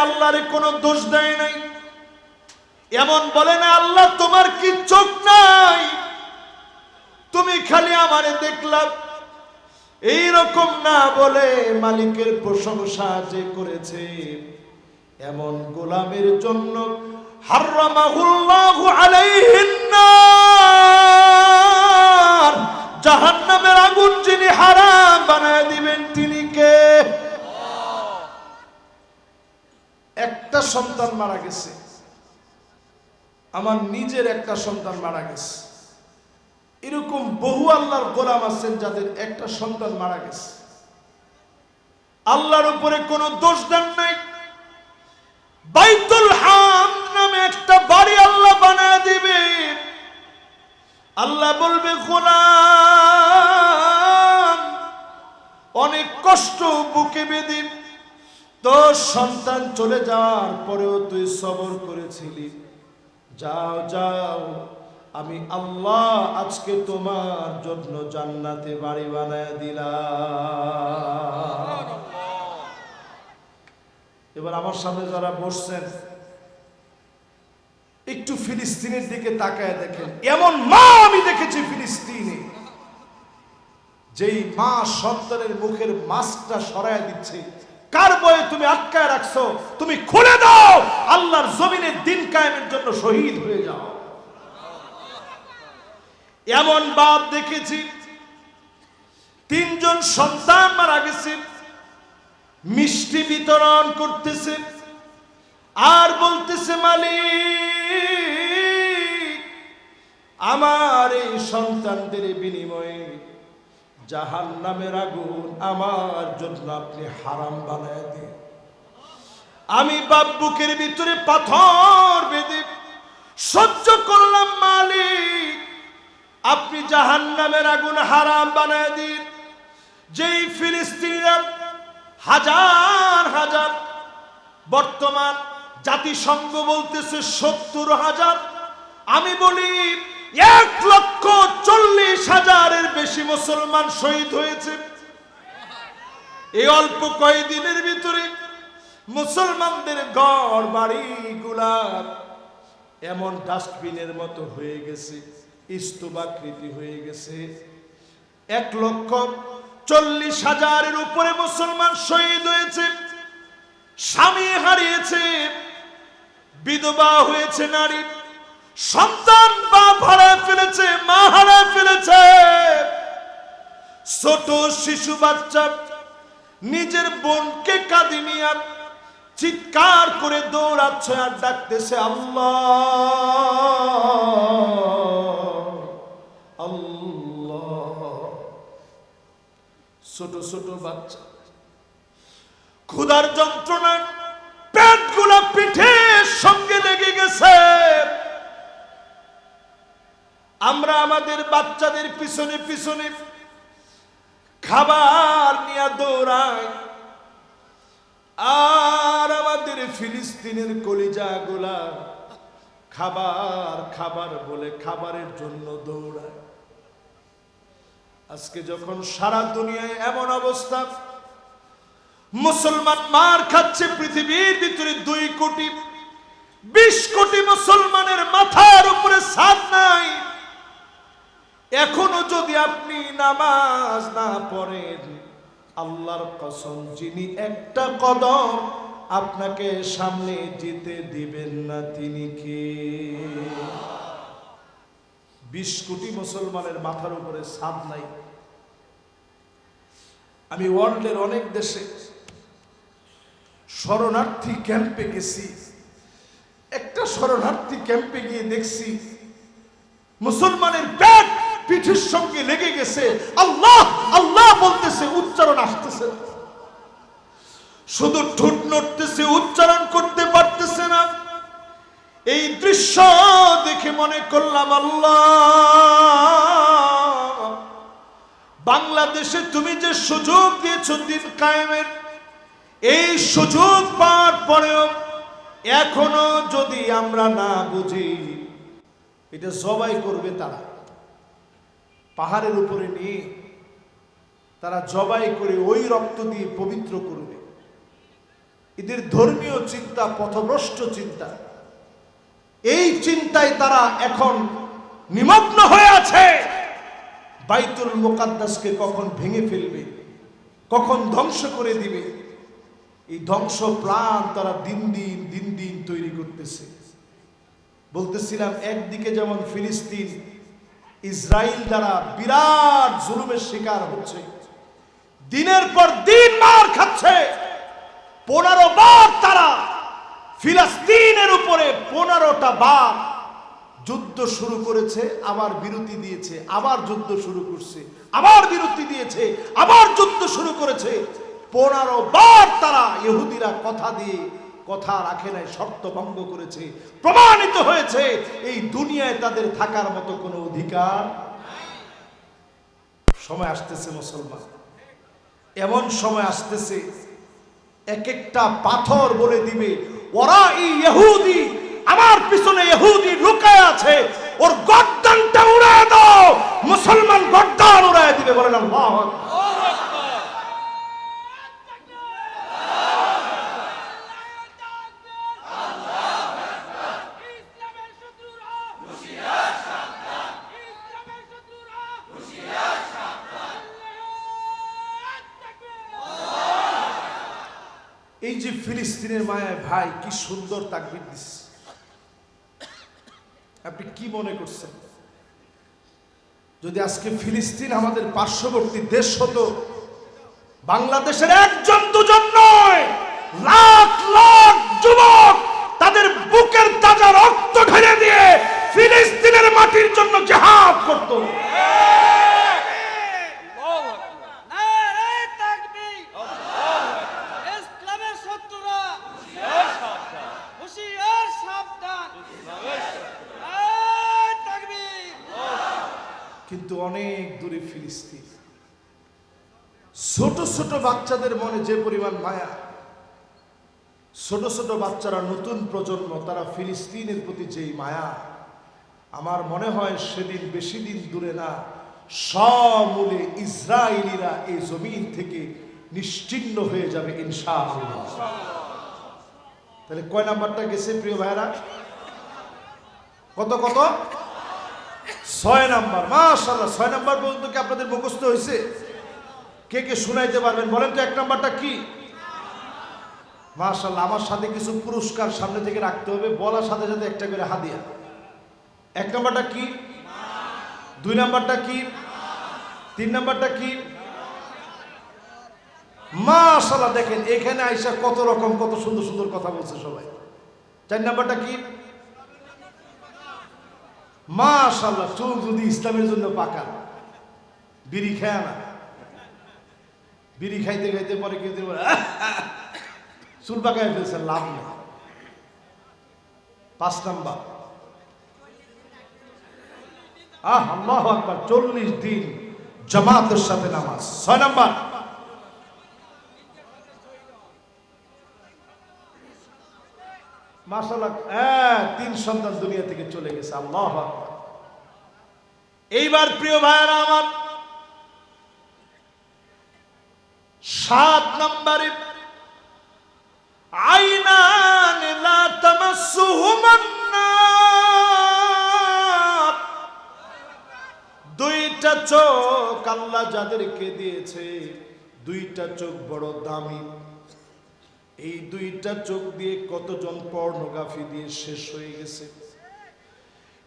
আল্লাহরে কোনো দোষ দেয় নাই। এমন বলে না আল্লাহ তোমার কি চোখ নাই, তুমি খালি আমারে দেখলাম, এইরকম না বলে মালিকের প্রশংসা যে করেছে এমন গোলামের জন্য হারামাহুল্লাহু আলাইহিন নার, জাহান্নামের আগুন যিনি হারাম বানায় দিবেন তিনি কে? একটা সন্তান মারা গেছে, আমার নিজের একটা সন্তান মারা গেছে, এরকম বহু আল্লাহর গোলাম আছেন যাদের একটা সন্তান মারা গেছে, আল্লাহর উপরে কোনো দোষ দেন নাই। বাইতুল হামদ নামে একটা বাড়ি আল্লাহ বানায় দিবে, আল্লাহ বলবে গোলাম অনেক কষ্ট বুকে বেঁধে তোর সন্তান চলে যাওয়ার পরেও তুই সবর করেছিলি, যাও যাও আমি আল্লাহ আজকে তোমার জন্য জান্নাতে বাড়ি বানায় দিলাম। এবার আমার সামনে যারা বসছেন একটু ফিলিস্তিনের দিকে তাকায় দেখেন, এমন মা আমি দেখেছি ফিলিস্তিনে, যেই মা সন্তানের মুখের মাস্কটা সরায় দিচ্ছে। কার বয়ে তুমি আটকায় রাখছো? তুমি খুলে দাও, আল্লাহর জমিনে দিন কায়েমের জন্য শহীদ হয়ে যাও। এমন বাপ দেখেছি, তিনজন সন্তান মারা গেছে, মিষ্টি বিতরণ করতেছে আর বলতেছে মালিক আমার এই সন্তানদের বিনিময়ে জাহান্নামের আগুন আমার জন্য আপনি হারাম বানায় দিন। আমি বাপ বুকের ভিতরে পাথর বেঁধে সহ্য করলাম, মালিক আপনি জাহান্নামের আগুন হারাম বানায় দিন। যেই ফিলিস্তিনিরা হাজার হাজার, বর্তমান জাতিসংঘ বলতেছে 70,000, আমি বলি 1,40,000-এর বেশি মুসলমান শহীদ হয়েছে। এই অল্প কয়েকদিনের ভিতরে মুসলমানদের ঘর বাড়িগুলা এমন ডাস্টবিনের মতো হয়ে গেছে, স্তূপাকৃতি হয়ে গেছে। 1,40,000-এর উপরে মুসলমান শহীদ হয়েছে, স্বামী হারিয়েছে, বিধবা হয়েছে নারী, সন্তান বাপ হারায় ফেলেছে, মা হারায় ফেলেছে, ছোট শিশু বাচ্চা নিজের বোনকে কাঁধে নিয়ে চিৎকার করে দৌড়াচ্ছে আর ডাকতেছে আল্লাহ আল্লাহ। ছোট ছোট বাচ্চা ক্ষুধার যন্ত্রণায় পেটগুলো পিঠের সঙ্গে লেগে গেছে। আমরা আমাদের বাচ্চাদের পিছনে পিছনে খাবার নিয়ে দৌড়াই, আর আমাদের ফিলিস্তিনের কলিজাগুলা খাবার খাবার বলে খাবারের জন্য দৌড়ায়। আজকে যখন সারা দুনিয়ায় এমন অবস্থা, মুসলমান মার খাচ্ছে, পৃথিবীর ভিতরে 2,20 কোটি মুসলমানের মাথার উপরে ছাদ নাই। এখনো যদি আপনি নামাজ না পড়েন, আল্লাহর কসম যিনি একটা কদম আপনাকে সামনে যেতে দিবেন না তিনি কে? 20 কোটি মুসলমানের মাথার উপরে ছাদ নাই। আমি ওয়ার্ল্ডের অনেক দেশে শরণার্থী ক্যাম্পে গেছি। একটা শরণার্থী ক্যাম্পে গিয়ে দেখছি মুসলমানের পেট পিঠের সঙ্গে লেগে গেছে, আল্লাহ আল্লাহ বলতেছে, উচ্চারণ আসতেছে না, শুধু ঠোঁট নড়তেছে, উচ্চারণ করতে পারতেছে না। এই দৃশ্য দেখে মনে করলাম আল্লাহ, বাংলাদেশে তুমি যে সুযোগ দিয়েছো দিন কায়েমের, এই সুযোগ পাওয়ার পরেও এখনো যদি আমরা না বুঝি, এটা জবাই করবে তারা, পাহাড়ের উপরে নিয়ে তারা জবাই করে ওই রক্ত দিয়ে পবিত্র করবে। এদের ধর্মীয় চিন্তা পথভ্রষ্ট চিন্তা। এই চিন্তায় তারা এখন নিমগ্ন হয়ে আছে বাইতুল মুকাদ্দাসকে কখন ভেঙে ফেলবে, কখন ধ্বংস করে দিবে। এই ধ্বংস প্ল্যান তারা দিন দিন তৈরি করতেছে। বলতেছিলাম একদিকে যেমন ফিলিস্তিন ইসরায়েল দ্বারা বিরাট জুলুমের শিকার হচ্ছে, দিনের পর দিন মার খাচ্ছে। 15 বার তারা ফিলিস্তিনের উপরে 15টা বার যুদ্ধ শুরু করেছে, আবার বিরতি দিয়েছে, আবার যুদ্ধ শুরু করছে, আবার বিরতি দিয়েছে, আবার যুদ্ধ শুরু করেছে। 15 বার তারা ইহুদিরা কথা দিয়ে কথা রাখে নাই, শর্ত ভঙ্গ করেছে। প্রমাণিত হয়েছে এই দুনিয়ায় তাদের থাকার মতো কোনো অধিকার। সময় আসতেছে মুসলমান, এমন সময় আসতেছে এক একটা পাথর বলে দিবে ওরা এই ইহুদি, আমার পিছনে ইহুদি লুকায় আছে, ওর গর্দানটা উড়ায় দাও। মুসলমান গর্দান উড়ায় দিবে। বলেন আল্লাহু আকবার। এই যে ফিলিস্তিনের মায়ায় ভাই কি সুন্দর তাকবীর দিচ্ছে, আপনি কি মনে করছেন? যদি আজকে ফিলিস্তিন আমাদের পার্শ্ববর্তী দেশ হতো, বাংলাদেশের একজন দুজন নয়, লাখ লাখ যুবক তাদের বুকের তাজা রক্ত ঢেলে দিয়ে ফিলিস্তিনের মাটির জন্য জিহাদ করত। কিন্তু অনেক দূরে ফিলিস্তিন। ছোট ছোট বাচ্চাদের মনে যে পরিমাণ মায়া, ছোট ছোট বাচ্চারা, নতুন প্রজন্ম, তারা ফিলিস্তিনের প্রতি যেই মায়া, আমার মনে হয় সেদিন বেশি দিন দূরে না, সমূলে ইসরায়েলিরা এই জমিন থেকে নিশ্চিহ্ন হয়ে যাবে ইনশাআল্লাহ। তাহলে কয় নাম্বারটা গেছে প্রিয় ভাইরা? কত কত? 6 নাম্বার। মাশাআল্লাহ, 6 নাম্বার পর্যন্ত কি আপনাদের মুখস্থ হয়েছে? কে কে শুনাইতে পারবেন বলেন তো 1 নাম্বারটা কি? মাশাআল্লাহ, আমার সাথে কিছু পুরস্কার সামনে থেকে রাখতে হবে, বলার সাথে সাথে একটা করে হাদিয়া। 1 নাম্বারটা কি? 2 নাম্বারটা কি? 3 নাম্বারটা কি? মাশাআল্লাহ, দেখেন এখানে আইসা কত রকম কত সুন্দর সুন্দর কথা বলছে সবাই। 4 নাম্বারটা কি? মাশাআল্লাহ, চুল যদি ইসলামের জন্য পাকা, বিড়ি খায় না, বিড়ি খাইতে খাইতে পরে কিন্তু চুল পাকায় ফেলছে, লাভ নেই। 5 নাম্বার, আল্লাহু আকবার, 40 দিন জামাতের সাথে নামাজ। 6 নাম্বার, মাশাআল্লাহ, 3 সন্তান দুনিয়া থেকে চলে গেছে। আল্লাহু আকবার। এইবার প্রিয় ভাইরা আমার, 7 নম্বরে আইনান লা তামাসসুহুমান নার, 2টা চোখ আল্লাহ যাদেরকে দিয়েছে, 2টা চোখ বড় দামি। এই 2টা চোখ দিয়ে কতজন পর্নোগ্রাফি দিয়ে শেষ হয়ে গেছে।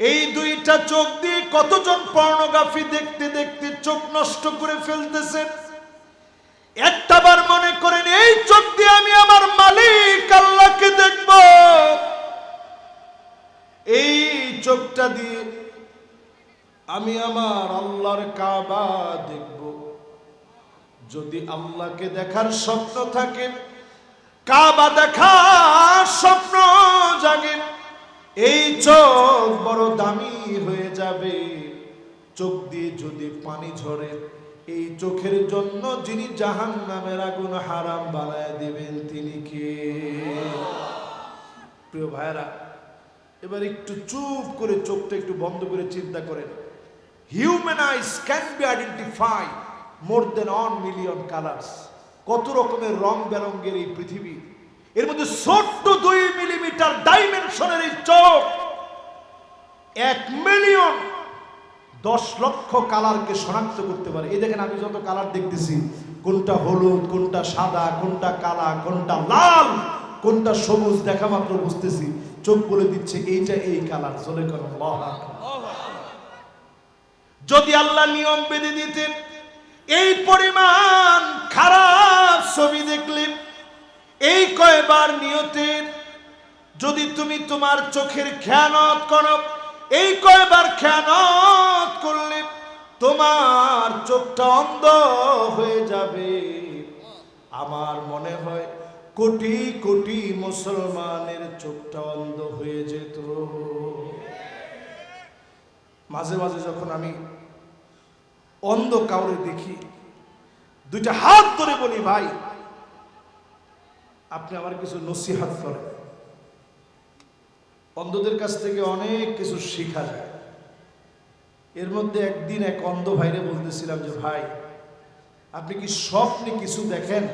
এই 2টা চোখ দিয়ে কতজন পর্নোগ্রাফি দেখতে দেখতে চোখ নষ্ট করে ফেলতেছে। একটাবার মনে করেন এই চোখ দিয়ে আমি আমার মালিক আল্লাহকে দেখব, এই চোখটা দিয়ে আমি আমার আল্লাহর কাবা দেখব। যদি আল্লাহকে দেখার স্বপ্ন থাকে, কাবা দেখার স্বপ্ন জাগে, এই চোখ বড় দামি হয়ে যাবে। চোখ দিয়ে যদি পানি ঝরে, এই চোখের জন্য যিনি জাহান্নামের আগুন হারাম বানায় দিবেন তিনি কে? প্রিয় ভাইরা, এবার একটু চুপ করে চোখটা একটু বন্ধ করে চিন্তা করেন। Human eyes can be identify more than 1 million colours. কত রকমের রং বেরঙ্গের এই পৃথিবী, এর মধ্যে ছোট্ট 2 মিলিমিটার ডাইমেনশনের এই চোখ 1 মিলিয়ন 10 লক্ষ কালারকে শনাক্ত করতে পারে। এই দেখেন আমি যত কালার দেখতেছি, কোনটা হলুদ, কোনটা সাদা, কোনটা কালা, কোনটা লাল, কোনটা সবুজ, দেখা মাত্র বুঝতেছি। চোখ বলে দিচ্ছে এইটা এই কালার। চলে করেন আল্লাহু আকবার। যদি আল্লাহ নিয়ম বেঁধে দিতেন, এই পরিমাণ খারাপ ছবি দেখলে, এই কয়বার নিয়তের যদি তুমি তোমার চোখের খেয়ানত করো, এই কয়বার খেয়ানত করলে তোমার চোখটা অন্ধ হয়ে যাবে। আমার মনে হয় কোটি কোটি মুসলমানের চোখটা অন্ধ হয়ে যেত। মাঝে মাঝে যখন আমি অন্ধ কাউরে দেখি, 2টা হাত ধরে বলি, ভাই আপনি আমার কিছু নসিহত করেন। অন্ধদের কাছ থেকে অনেক কিছু শেখা যায়। এর মধ্যে একদিন এক অন্ধ ভাইরে বলতেছিলাম যে ভাই আপনি কি স্বপ্নে কিছু দেখেন?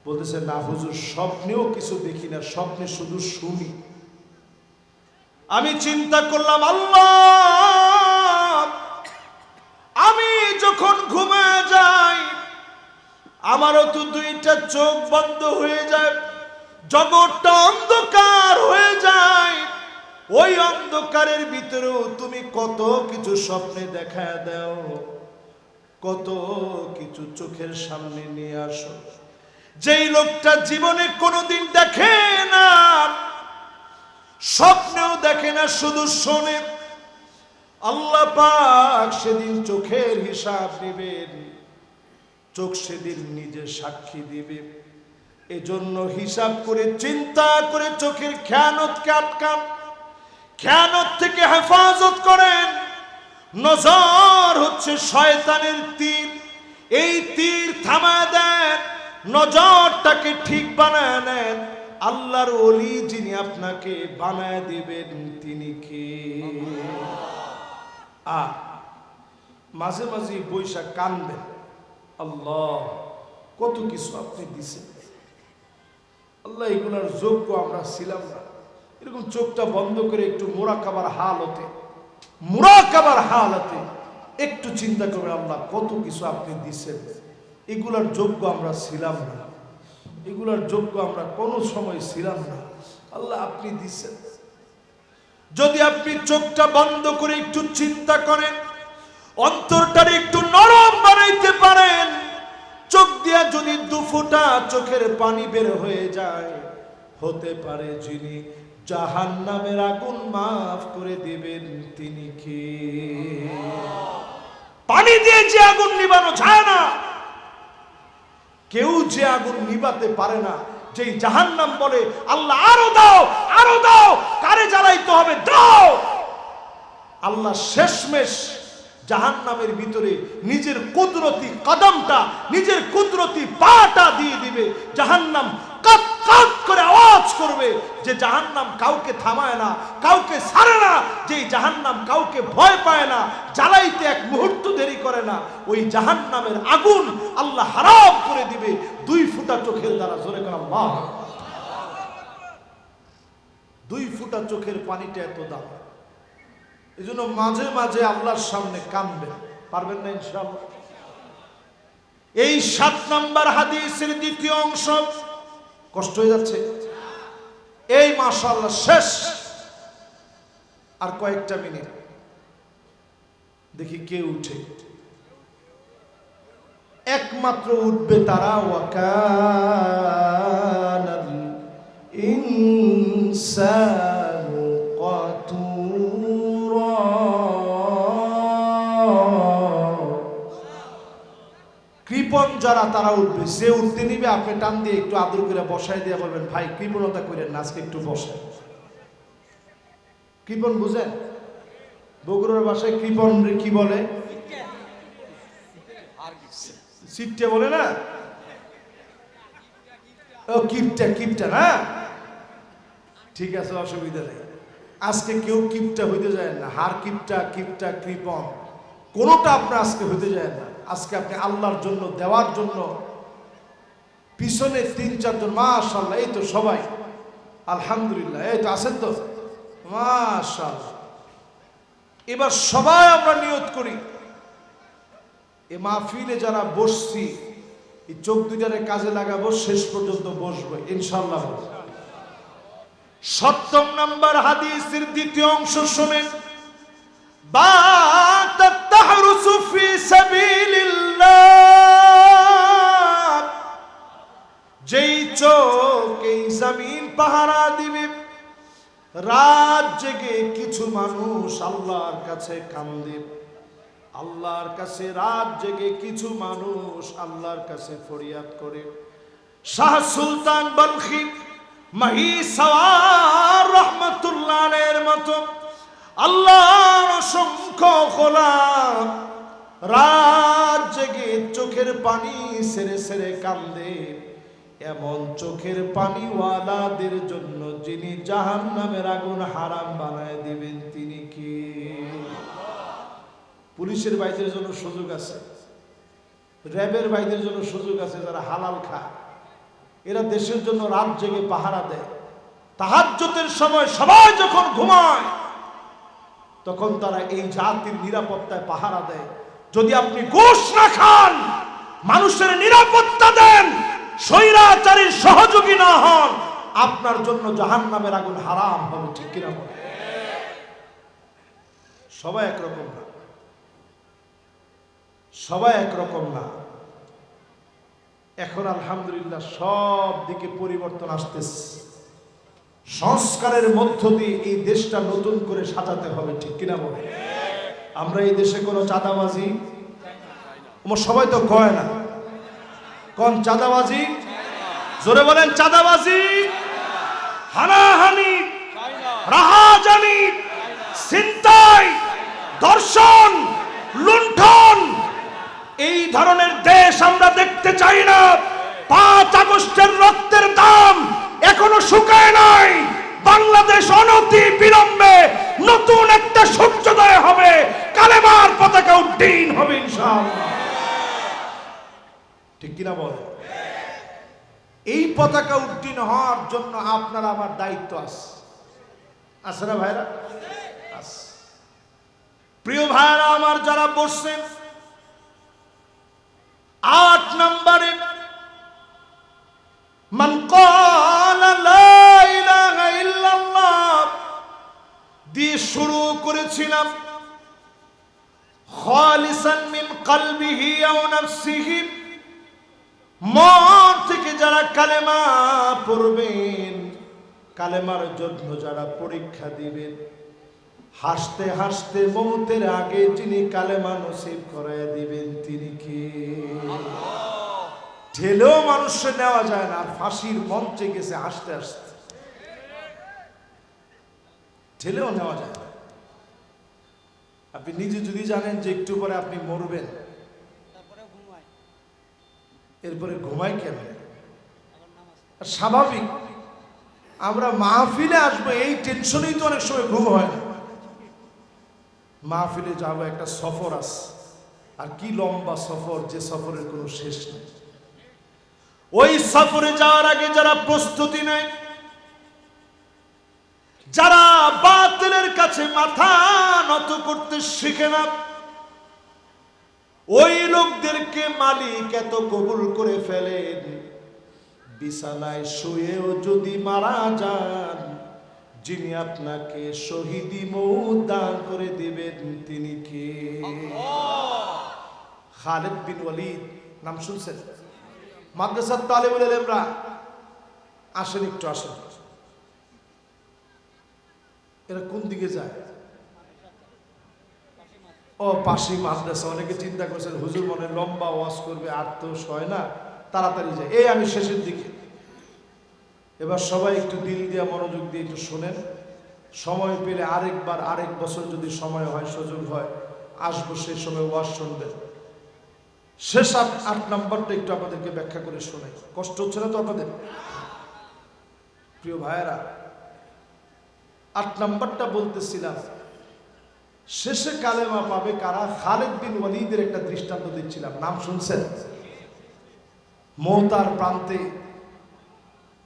বলতেছে না হুজুর, স্বপ্নেও কিছু দেখি না, স্বপ্নে শুধু শুনি। আমি চিন্তা করলাম, আল্লাহ, আমি যখন ঘুমায় যাই আমারও তো 2টা চোখ বন্ধ হয়ে যায়, জগৎটা অন্ধকার হয়ে যায়। ওই অন্ধকারের ভিতরেও তুমি কত কিছু স্বপ্নে দেখা দাও, কত কিছু চোখের সামনে নিয়ে আসো। যেই লোকটা জীবনে কোনোদিন দেখে না, স্বপ্নেও দেখে না, শুধু শোনে, আল্লাহ পাক সেদিন চোখের হিসাব নেবেন। চোখ সেদিন নিজে সাক্ষী দিবে। এজন্য হিসাব করে চিন্তা করে চোখের খেয়ানতকে আটকান, খেয়ানত থেকে হেফাজত করেন। নজর হচ্ছে শয়তানের তীর, এই তীর থামায় দেন, নজরটাকে ঠিক বানায় নেন। আল্লাহর ওলি যিনি আপনাকে বানায় দিবেন তিনি কে? মাঝে মাঝে বৈশাখ কানবেন, আল্লাহ কত কিছু আপনি দিছেন, আল্লাহ এগুলার যোগ্য আমরা ছিলাম না। এরকম চোখটা বন্ধ করে একটু মুরাকাবার হালতে একটু চিন্তা করবেন, আল্লাহ কত কিছু আপনি দিছেন, এগুলার যোগ্য আমরা ছিলাম না, এগুলার যোগ্য আমরা কোনো সময় ছিলাম না, আল্লাহ আপনি দিছেন। যদি আপনি চোখটা বন্ধ করে একটু চিন্তা করেন, অন্তরটারে একটু নরম বানাইতে পারেন, চোখ দিয়া যদি 2 ফোঁটা চোখের পানি বের হয়ে যায়, হতে পারে যিনি জাহান্নামের আগুন মাফ করে দিবেন তিনি কে? পানি দিয়ে যে আগুন নিবানো যায় না, কেউ যে আগুন নিবাতে পারে না, যেই জাহান্নাম বলে আল্লাহ আরো দাও, আরো দাও, কারে জ্বালাইতে হবে দাও, আল্লাহ শেষমেশ জাহান্নামের ভিতরে নিজের কুদরতি কদমটা, নিজের কুদরতি পাটা দিয়ে দিবে। জাহান্নাম কাত কাত করে আওয়াজ করবে যে জাহান্নাম কাউকে থামায় না, কাউকে ছাড়ে না, যে জাহান্নাম কাউকে ভয় পায় না, জ্বালাইতে এক মুহূর্ত দেরি করে না। ওই জাহান্নামের আগুন আল্লাহ হারাম করে দিবে 2 ফোঁটা চোখের দ্বারা। জোরে করে আল্লাহ। 2 ফোঁটা চোখের পানিটা এত দাম। এই জন্য মাঝে মাঝে আল্লাহর সামনে কাঁদবেন, পারবেন না ইনশাআল্লাহ। এই 7 নম্বর হাদিসের 2য় অংশ, কষ্ট হয়ে যাচ্ছে এই মাশাআল্লাহ, শেষ আর কয়েকটা মিনিট, দেখি কে উঠে। একমাত্র উঠবে তারা, ওয়াকানাল ইনসানু কাতুরা। কৃপণ যারা তারা উঠবে, সে উঠতে নিবে, আপনি টান দিয়ে একটু আদর করে বসায় দিয়ে বলবেন, ভাই কৃপণতা করেন না, আজকে একটু বসেন। কৃপণ বুঝেন? বগুড়ার ভাষায় কৃপণ কি বলে? সিটটা বলে না, ও কিপটা না, ঠিক আছে, অসুবিধা নেই। আজকে কেউ কিপটা হইতে যায় না, হার কিপটা কৃপণ কোনোটা আপনার আজকে হইতে যায় না। আজকে আপনি আল্লাহর জন্য, দেওয়ার জন্য পিছনে 3-4 জন মাশাআল্লাহ, এই তো সবাই আলহামদুলিল্লাহ, এই তো আছেন তো মাশাআল্লাহ। এবার সবাই আমরা নিয়ত করি, এ মাহফিলে যারা বসছি এই চোখ দুইটারে কাজে লাগাবো, শেষ পর্যন্ত বসবো ইনশাআল্লাহ। 7 নম্বর হাদিসের দ্বিতীয় অংশ শুনেন। বাতাত তাহরুসু ফি সাবিলিল্লাহ, যেই চোখ এই জমিন পাহারা দিবে, রাত জেগে কিছু মানুষ আল্লাহর কাছে কান্দে, আল্লাহর কাছে রাত জেগে কিছু মানুষ আল্লাহর কাছে ফরিয়াদ করে। শাহ সুলতান বলখি মহিসাওয়ার রহমাতুল্লাহ আলাইহির মতো আল্লাহর অসংখ্য গোলাম রাত জেগে চোখের পানি ছেড়ে ছেড়ে কান্দে। এমন চোখের পানিওয়ালাদের জন্য যিনি জাহান্নামের আগুন হারাম বানায় দিবেন তিনি কি? পুলিশের ভাইদের জন্য সুযোগ আছে, র্যাবের ভাইদের জন্য সুযোগ আছে, যারা হালাল খায়, এরা দেশের জন্য রাত জেগে পাহারা দেয়। তাহাজ্জুদের সময় সবাই যখন ঘুমায় তখন তারা এই জাতির নিরাপত্তায় পাহারা দেয়। যদি আপনি ঘুষ না খান, মানুষের নিরাপত্তা দেন, স্বৈরাচারীর সহযোগী না হন, আপনার জন্য জাহান্নামের আগুন হারাম হবে। ঠিক কিনা বলেন? সবাই একরকম না, সবাই একরকম না। এখন আলহামদুলিল্লাহ সব দিকে পরিবর্তন আসতেছে। সংস্কারের মধ্য দিয়ে এই দেশটা নতুন করে সাজাতে হবে। ঠিক কিনা বলেন? আমরা এই দেশে কোনো চাঁদাবাজি, সবাই তো কয় না, কোন চাঁদাবাজি, জোরে বলেন চাঁদাবাজি, হানাহানি, রাহাজানি, ছিনতাই, ধর্ষণ, লুণ্ঠন, এই ধরনের দেশ আমরা দেখতে চাই না। 5 আগস্টের রক্তের দাম এখনো শুকায় নাই। বাংলাদেশ অনতি বিলম্বে নতুন একটা সূর্যোদয় হবে, কালেমার পতাকা উড্ডীন হবে ইনশাআল্লাহ। ঠিক কিনা বলেন? এই পতাকা উড্ডীন হওয়ার জন্য আপনার আমার দায়িত্ব আছে না ভাইরা? আছে। প্রিয় ভাইরা আমার যারা বসছেন, 8 নম্বরে মান ক্বালা লা ইলাহা ইল্লাল্লাহ দিয়ে শুরু করেছিলাম। খালিসান মিন কলবিহি আও নাফসিহি, মন থেকে যারা কালেমা পড়বেন, কালেমার জন্য যারা পরীক্ষা দিবেন, হাসতে হাসতে মৌতের আগে যিনি কালেমা নসিব করায় দিবেন তিনি কি? ঠেলেও মানুষে নেওয়া যায় না, আর ফাঁসির মঞ্চে গেছে হাসতে হাসতে, ঠেলেও নেওয়া যায় না। আপনি নিজে যদি জানেন যে একটু পরে আপনি মরবেন, এরপরে ঘুমাই কেন? স্বাভাবিক, আমরা মাহফিলে আসবো এই টেনশনেই তো অনেক সময় ঘুম হয় না। মাহফিলে যাবো, একটা সফর আছে, আর কি লম্বা সফর, যে সফরের কোনো শেষ নেই। ওই সফরে যাওয়ার আগে যারা প্রস্তুতি নেয়, যারা বাতিলের কাছে মাথা নত করতে শিখে না, ওই লোকদেরকে মালিক এত কবুল করে ফেলেন, বিছানায় শুয়েও যদি মারা যান, যিনি আপনাকে শহীদি মওত দান করে দিবেন তিনি কে? খালিদ বিন ওয়ালিদ, নাম শুনছেন? মাদ্রাসার তালিবুল ইলমরা আসেন, একটু আসেন। এরা কোন দিকে যায়? ও পাশে মাদ্রাসা। অনেকে চিন্তা করছেন হুজুর মনে লম্বা ওয়াজ করবে, আর তো হয় না, তাড়াতাড়ি যায়। এই আমি শেষের দিকে। এবার সবাই একটু দিল দিয়ে মনোযোগ দিয়ে একটু শোনেন। সময় পেলে আরেকবার, আরেক বছর যদি সময় হয়, সুযোগ হয়, আসবো, সেই সময় ওয়াজ শুনবেন। শেষ 8 নম্বরটা একটু আপনাদেরকে ব্যাখ্যা করে শোনাই। কষ্ট হচ্ছে না তো আপনাদের? প্রিয় ভাইয়েরা, 8 নম্বরটা বলতেছিলাম, শেষে কালেমা পাবে কারা? খালিদ বিন ওয়ালিদের একটা দৃষ্টান্ত দিচ্ছিলাম, নাম শুনছেন? মওতার প্রান্তে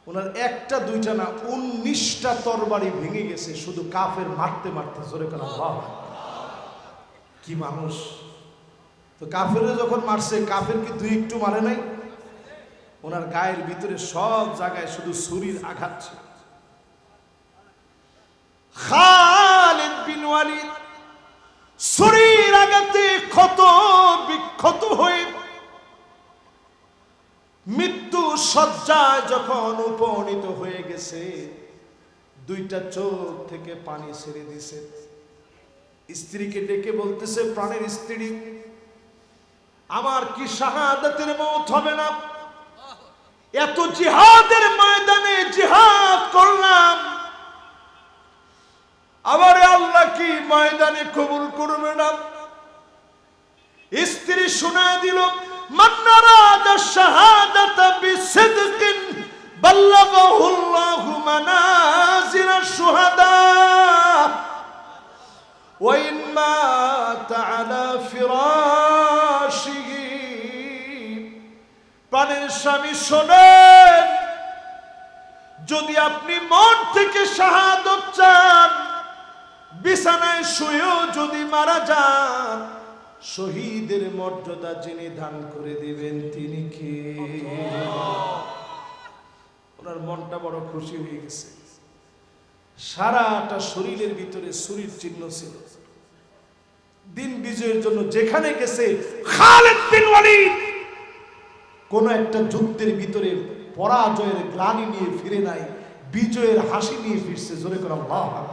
ওনার একটা দুইটা না 19টা তরবারি ভেঙে গেছে শুধু কাফের মারতে মারতে। জোরে কেন আল্লাহ! কি মানুষ! তো কাফেররা যখন মারছে, কাফের কি দুই একটু মারে নাই? ওনার গায়ের ভিতরে সব জায়গায় শুধু ছুরির আঘাত ছিল। খালিদ বিন ওয়ালিদ ছুরির আঘাতে ক্ষত বিক্ষত হয়ে মৃত্যু শয্যায় যখন উপনীত হয়ে গেছে, দুইটা চোখ থেকে পানি ছেড়ে দিছে। স্ত্রীকে ডেকে বলতেছে, প্রাণের স্ত্রী, আমার কি শাহাদাতের মওত হবে না? এত জিহাদের ময়দানে জিহাদ করলাম, আবার আল্লাহ কি ময়দানে কবুল করবে না? স্ত্রী শোনায় দিল, মান আরাদা শাহাদাতা বিসিদকিন বাল্লাগাহুল্লাহু মানাজিলাশ শুহাদা ওয়া ইন মাতা আলা ফিরাশিহি। প্রাণের স্বামী শোনেন, যদি আপনি মন থেকে শাহাদত চান, বিছানায় শুয়েও যদি মারা যান, শহীদের মর্যাদা যিনি দান করে দিবেন তিনি কে? ওনার মনটা বড় খুশি হয়ে গেছে। সারাটা শরীরের ভিতরে ছুরির চিহ্ন ছিল। দিন বিজয়ের জন্য যেখানে গেছে, খালিদ বিন ওয়ালিদ কোন একটা যুদ্ধের ভিতরে পরাজয়ের গ্লানি নিয়ে ফিরে নাই, বিজয়ের হাসি নিয়ে ফিরছে। জোরে করে আল্লাহু আকবার।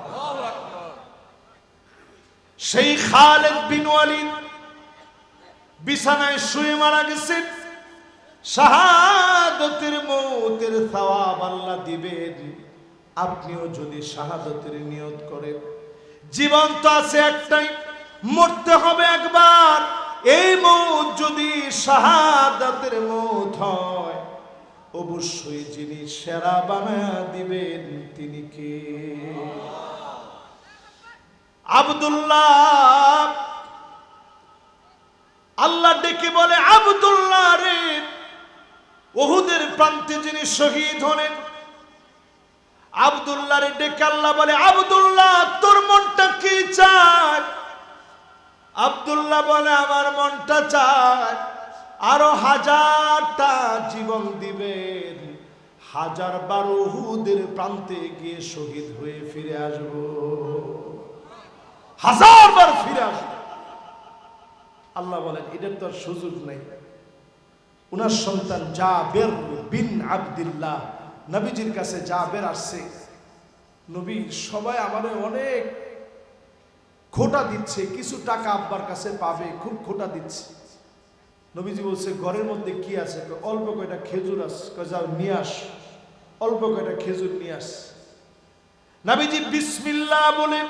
সেই খালিদ বিন ওয়ালিদ বিছানায় শুয়ে মারা গেছে। শাহাদাতের মওতের সওয়াব আল্লাহ দিবেন, আপনিও যদি শাহাদাতের নিয়ত করেন। জীবন তো আছে একটাই, মরতে হবে একবার। এই মওত যদি শাহাদাতের মওত হয়, অবশ্যই যিনি সেরা বানায়া দিবেন তিনি কে? আব্দুল্লাহ। আল্লাহ ডেকে বলে, আব্দুল্লাহ রে, উহুদের প্রান্তে যিনি শহীদ হলেন। আব্দুল্লাহ রে ডেকে আল্লাহ বলে, আব্দুল্লাহ তোর মনটা কি চায়? আব্দুল্লাহ বলে, আমার মনটা চায় আরো 1000টা জীবন দিবেন, 1000বার উহুদের প্রান্তে গিয়ে শহীদ হয়ে ফিরে আসবো, 1000 বার ফিরে আসবো। আল্লাহ বলেন, এটার তো আর সুযোগ নেই। উনার সন্তান জাবের বিন আব্দুল্লাহ নবীজির কাছে জাবের আসছে, নবী সবাই আমাদের অনেক খোটা দিচ্ছে, কিছু টাকা আব্বার কাছে পাবে, খুব খোটা দিচ্ছে। নবীজি বলছে, ঘরের মধ্যে কি আছে? অল্প কয়টা খেজুর আছে। যাও নিয়ে আস, অল্প কয়টা খেজুর নিয়ে আস। নবীজি বিসমিল্লাহ বলে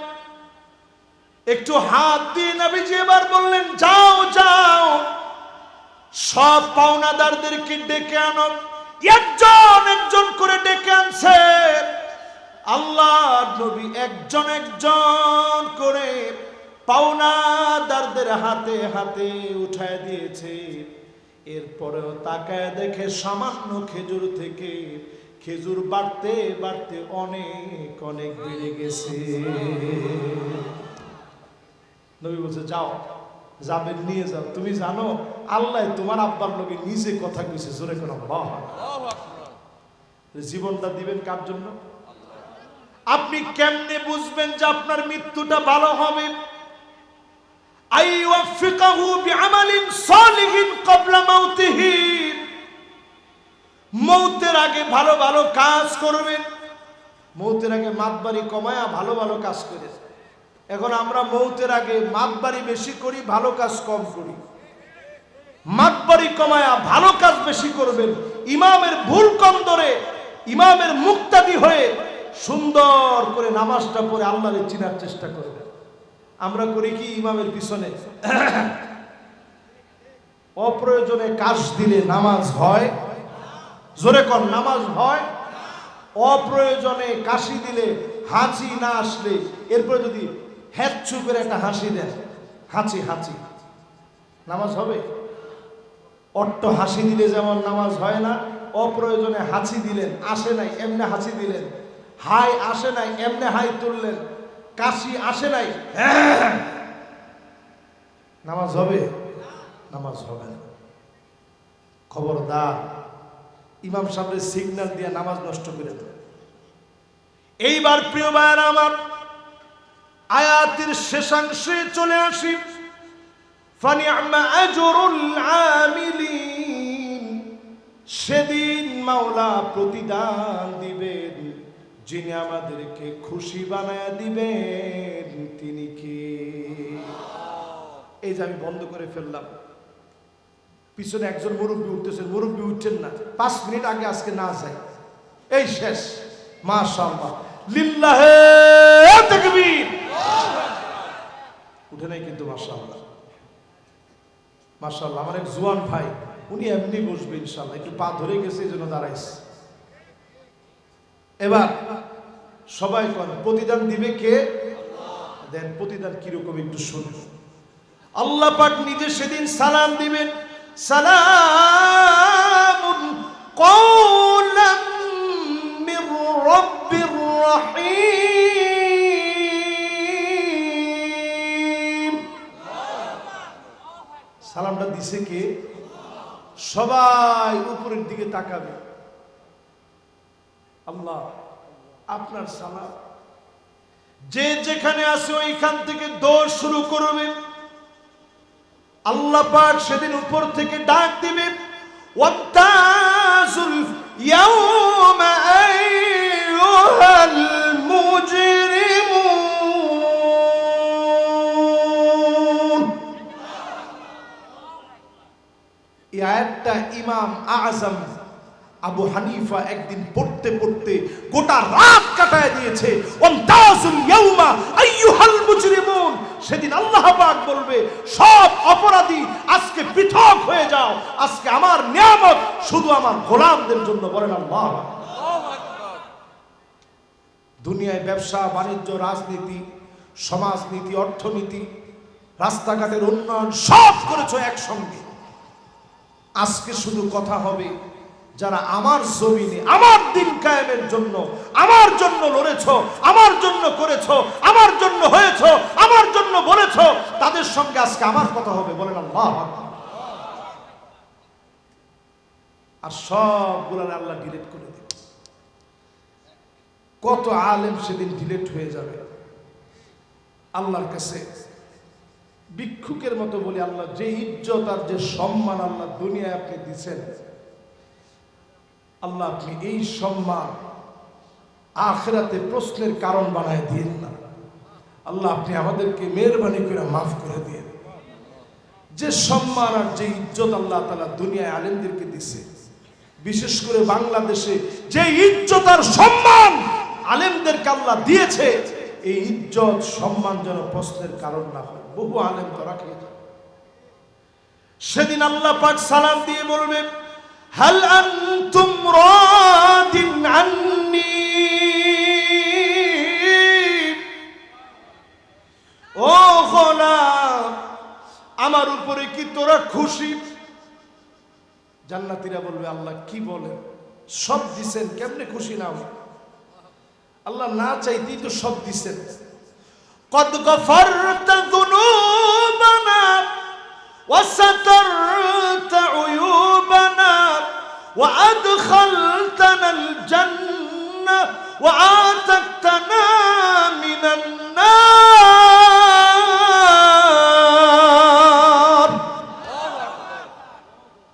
একটু হাত দিয়ে নবীজি এবার বললেন, যাও যাও সব পাওনাদারদেরকে ডেকে আনো। একজন একজন করে ডেকে আনছে। আল্লাহ নবী একজন একজন করে পাওনাদারদের হাতে হাতে উঠায় দিয়েছে। এরপরেও তাকায় দেখে সামান্য খেজুর থেকে খেজুর বাড়তে বাড়তে অনেক অনেক বেড়ে গেছে। নবী বলছে, যাও যাবেন নিয়ে যাও। তুমি জানো আল্লাহ তোমার আব্বার লোকে নিজে কথা কইছে। জোরে কোন জীবনটা দিবেন কার জন্য? আপনি কেমনে বুঝবেন যে আপনার মৃত্যুটা ভালো হবে? আইওয়াফিকাহু বিআমালিন সালিহিন ক্বাবলা মাউতিহি। মওতের আগে ভালো ভালো কাজ করবেন। মওতের আগে মাতবাড়ি কমায়া ভালো ভালো কাজ করে। এখন আমরা মওতের আগে মাতবাড়ি বেশি করি, ভালো কাজ কম করি। মাতবাড়ি কমায়া ভালো কাজ বেশি করবেন। ইমামের ভুল কম ধরে ইমামের মুক্তাদি হয়ে সুন্দর করে নামাজটা পড়ে আল্লাহরে চিনার চেষ্টা করবেন। আমরা করি কি ইমামের পিছনে অপ্রয়োজনে কাশ দিলে নামাজ হয়? জোরে কর, নামাজ হয়? অপ্রয়োজনে কাশি দিলে, হাঁচি না আসলে, এরপরে যদি হ্যাচু করে একটা হাসি দেন, হাঁচি হাঁচি, নামাজ হবে? অট্ট হাসি দিলে যেমন নামাজ হয় না, অপ্রয়োজনে হাসি দিলেন, আসে নাই এমনে হাসি দিলেন, হাই আসে নাই এমনে হাই তুললেন, কাশি আসে নাই, নামাজ হবে? নামাজ হবে না। খবরদার, ইমাম সাহেবের সিগন্যাল দিয়ে নামাজ নষ্ট করে দেবে। এইবার প্রিয় ভাইরা আমার, আয়াতের শেষাংশে চলে আসি। ফানি'মা আজরুল আমিলিন, সেদিন মাওলা প্রতিদান দিবেন, যিনি আমাদেরকে খুশি বানায় দিবেন তিনি কে? এই যে আমি বন্ধ করে ফেললাম, পিছনে একজন মুরব্বী উঠতেছেন, মুরব্বী উঠছেন না, 5 মিনিট আগে আজকে না যায়, এই শেষ। মাশাআল্লাহ, লিল্লাহে তাকবীর। উঠে নাই কিন্তু, মাশাআল্লাহ মাশাআল্লাহ। আমার এক জোয়ান ভাই, উনি এমনি বসবে ইনশাআল্লাহ, একটু পা ধরে গেছে এই জন্য দাঁড়াইছে। এবার সবাই কোন প্রতিদান দিবে কে? দেন প্রতিদান কিরকম একটু শুনুন। আল্লাহ পাক নিজে সেদিন সালাম দিবেন, সালামুন কওলাম মির রাব্বির রহিম। সালামটা দিছে কে? সবাই উপরের দিকে তাকাবে, আল্লাহ আপনার সালাম। যে যেখানে আছে ওইখান থেকে দৌড় শুরু করবে। আল্লাহ পাক সেদিন উপর থেকে ডাক দিবে, ওয়ান্তাজুল ইয়াউমা আইয়ুহাল মুজরিমুন। এই আয়াতটা ইমাম আযম আবু হানিফা একদিন পড়তে পড়তে গোটা রাত কাটায় দিয়েছে। ওয়ান্তাজুল ইয়াউমা আইয়ুহাল মুজরিমুন, সেদিন আল্লাহ পাক বলবে, সব অপরাধী আজকে পৃথক হয়ে যাও, আজকে আমার নিয়ামত শুধু আমার গোলামদের জন্য। বলেন আল্লাহ আকবার। দুনিয়ায় ব্যবসা বাণিজ্য, রাজনীতি, সমাজনীতি, অর্থনীতি, রাস্তাঘাটের উন্নয়ন সব করেছো একসঙ্গে। আজকে শুধু কথা হবে যারা আমার জমিনে আমার দিন কায়েমের জন্য, আমার জন্য লড়েছো, আমার জন্য করেছো, আমার জন্য হয়েছো, আমার জন্য বলেছো, তাদের সঙ্গে আজকে আমার কথা হবে। বলেন আল্লাহ আকবার। আর সবগুলো আল্লাহ ডিলিট করে দেবে। কত আলেম সেদিন ডিলিট হয়ে যাবে। আল্লাহর কাছে ভিক্ষুকের মতো বলি, আল্লাহ যে ইজ্জত আর যে সম্মান আল্লাহ দুনিয়ায় আপনি দিচ্ছেন, আল্লাহ আপনি এই সম্মান আখিরাতে প্রশ্নের কারণ বানায় দিয়েন না। আল্লাহ আপনি আমাদেরকে মেহেরবানি করে মাফ করে দিয়েন। যে সম্মান আর যে ইজ্জত আল্লাহ তাআলা দুনিয়ায় আলেমদেরকে দিছে, বিশেষ করে বাংলাদেশে যে ইজ্জত আর সম্মান আলেমদেরকে আল্লাহ দিয়েছে, এই ইজ্জত সম্মান যেন প্রশ্নের কারণ না হয়। বহু আলেম ধরা খেয়ে যায়। সেদিন আল্লাহ পাক সালাম দিয়ে বলবে, হাল আনতুম রাদিন আন্নি, ও গোলাম আমার উপরে কি তোরা খুশি? জান্নাতীরা বলবে, আল্লাহ কি বলেন, সব দিছেন, কেমনে খুশি না হবে? আল্লাহ না চাইতেই তো সব দিছেন। কদ গফরতা যুনুবানা ওয়া সাতারতা উয়ুবানা ওয়া আদখালতানাল জান্নাহ ওয়া আতাকতানা মিনান নার।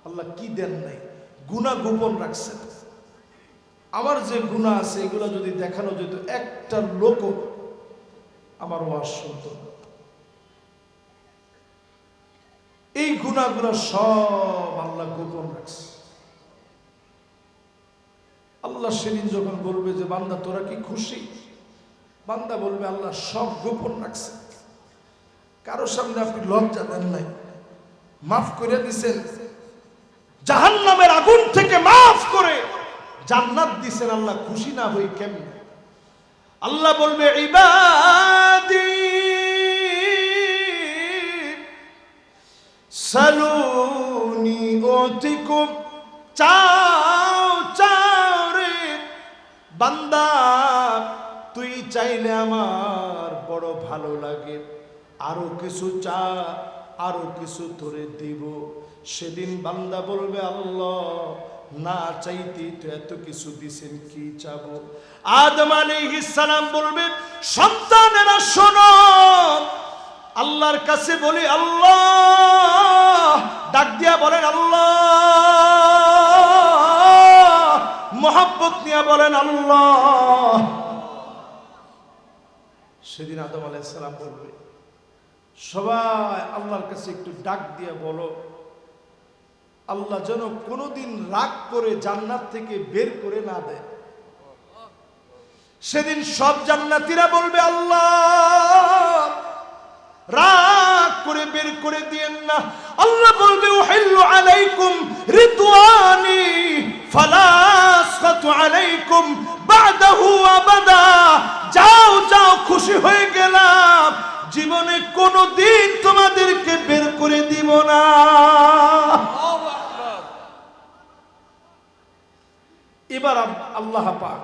আল্লাহ কি দেন নাই? গুনাহ গোপন রাখছেন। আমার যে গুনাহ আছে এগুলো যদি দেখানো যেত, একটা লোকও আমার ওয়াজ শুনতো না। এই গুনাহগুলো সব আল্লাহ গোপন রাখছে। আল্লাহ সেদিন যখন বলবে যে বান্দা তোরা কি খুশি, বান্দা বলবে আল্লাহ সব গোপন রাখছে, কারো সামনে আপনি লজ্জা দেন নাই, মাফ করে দিছেন, জাহান্নামের আগুন থেকে মাফ করে জান্নাত দিছেন। আল্লাহ খুশি না হই কেমনে? আল্লাহ বলবে, ইবাদি সালুনি উতিকুম, চাও চাও রে বান্দা, তুই চাইলে আমার বড় ভালো লাগে, আরো কিছু চা, আরো কিছু তোরে দিব। সেদিন বান্দা বলবে আল্লাহ না চাইতেই তো এত কিছু দিছেন, কি চাবো? আদম আলাইহিস সালাম বলবে সন্তানেরা শোনো, আল্লাহর কাছে বলি আল্লাহ, ডাক দিয়া বলেন আল্লাহ, মোহাব্বত নিয়ে বলেন আল্লাহ। সেদিন আদম আলাইহিস সালাম বলবে সবাই আল্লাহর কাছে একটু ডাক দিয়ে বলো আল্লাহ যেন কোনোদিন রাগ করে জান্নাত থেকে বের করে না দেয়। সেদিন সব জান্নাতীরা বলবে আল্লাহ রাগ করে বের করে দিয়েন না। আল্লাহ বলবে উহিল্লু আলাইকুম রিদওয়ানি ফালা আসখাতু আলাইকুম বাদাহু আবাদা, যাও যাও খুশি হয়ে গেলাম, জীবনে কোনোদিন তোমাদেরকে বের করে দিব না। এবার আল্লাহ পাক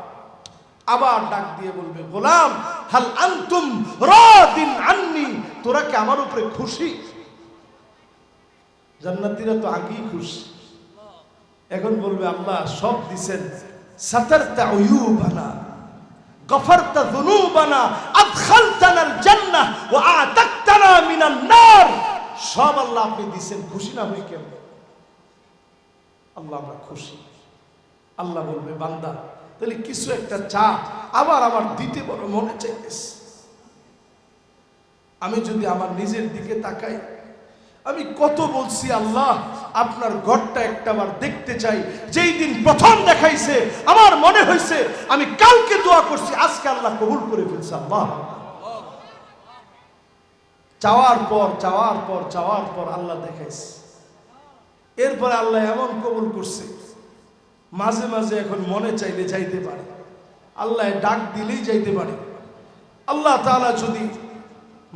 আবার ডাক দিয়ে বলবে গোলাম হাল আনতুম রাদিন আন্নি, তোরা কি আমার উপরে খুশি? জান্নাতীরা তো আগেই খুশি, এখন বলবে আল্লাহ সব দিছেন, সাতারতা উয়ুবানা গফরতা যুনুবানা আদখালতানাল জান্নাহ ওয়া আতাকতানা মিনান নার, সব আল্লাহ আপনি দিছেন, খুশি না হই কেন? আল্লাহ আমরা খুশি। আল্লাহ বলবে বান্দা তাহলে কিছু একটা চা, আবার আমার দিতে বড় মনে চাইতেছে। আমি যদি আমার নিজের দিকে তাকাই, আমি কত বলছি আল্লাহ আপনার ঘরটা একটাবার দেখতে চাই, যেই দিন প্রথম দেখাইছে আমার মনে হয়েছে আমি কালকে দোয়া করছি, আজকে আল্লাহ কবুল করে ফেলছে। আল্লাহ চাওয়ার পর চাওয়ার পর চাওয়ার পর আল্লাহ দেখাইছে, এরপরে আল্লাহ এমন কবুল করছে মাঝে মাঝে এখন মনে চাইলে যাইতে পারে, আল্লাহ ডাক দিলেই যাইতে পারে। আল্লাহ তাআলা যদি